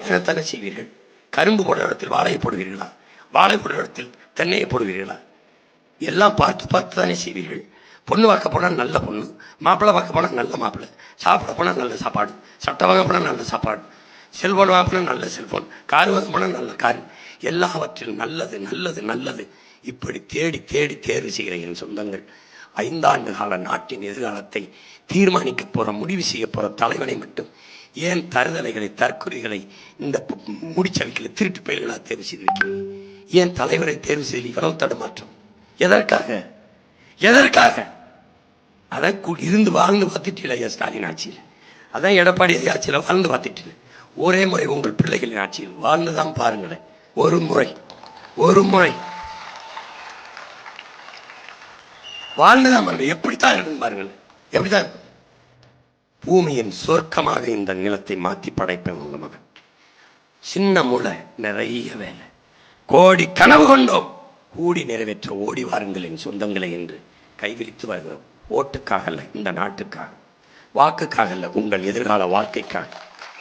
என்னத்தானே செய்வீர்கள்? கரும்பு போடுற இடத்தில் வாழையை போடுவீர்களா? வாழை போடுற இடத்தில் தென்னையை போடுவீர்களா? எல்லாம் பார்த்து பார்த்து தானே செய்வீர்கள். பொண்ணு வாக்க போனால் நல்ல பொண்ணு, மாப்பிள்ளை பார்க்க போனால் நல்ல மாப்பிள்ளை, சாப்பிட போனால் நல்ல சாப்பாடு, சட்டை வாங்க போனால் நல்ல சாப்பாடு, செல்போன் வாங்க போனால் நல்ல செல்போன், கார் வாங்க போனால் நல்ல கார், எல்லாவற்றிலும் நல்லது நல்லது நல்லது. இப்படி தேடி தேடி தேர்வு செய்கிற என் சொந்தங்கள், 5 ஆண்டு கால நாட்டின் எதிர்காலத்தை தீர்மானிக்க போகிற, முடிவு செய்ய போகிற தலைவனை மட்டும் ஏன் தருதலைகளை, தற்கொலைகளை, இந்த முடிச்சவைகளை திருட்டு பயிர்களாக தேர்வு செய்து வைக்கிறீங்க? ஏன் தலைவரை தேர்வு செய்து இவ்வளவு தடுமாற்றம்? எதற்காக? எதற்காக? அதான் இருந்து வாழ்ந்து பார்த்துட்டு ஐயா ஸ்டாலின் ஆட்சியில், அதான் எடப்பாடி ஆட்சியில் வாழ்ந்து பார்த்துட்டு, ஒரே முறை உங்கள் பிள்ளைகளின் ஆட்சியில் வாழ்ந்துதான் பாருங்களேன். ஒரு முறை வாழ்ந்துதான் பாருங்க. எப்படித்தான் இருக்கு பாருங்களேன், எப்படித்தான். பூமியின் சொர்க்கமாக இந்த நிலத்தை மாற்றி படைப்பேன் உங்க மகன். சின்ன முளை, நிறைய வேலை, கோடி கனவு கொண்டோம், கூடி நிறைவேற்ற ஓடி வாருங்களின் சொந்தங்களை என்று கைவிரித்து வருகிறோம். ஓட்டுக்காக அல்ல, இந்த நாட்டுக்காக, வாக்குக்காக அல்ல, உங்கள் எதிர்கால வாழ்க்கைக்காக.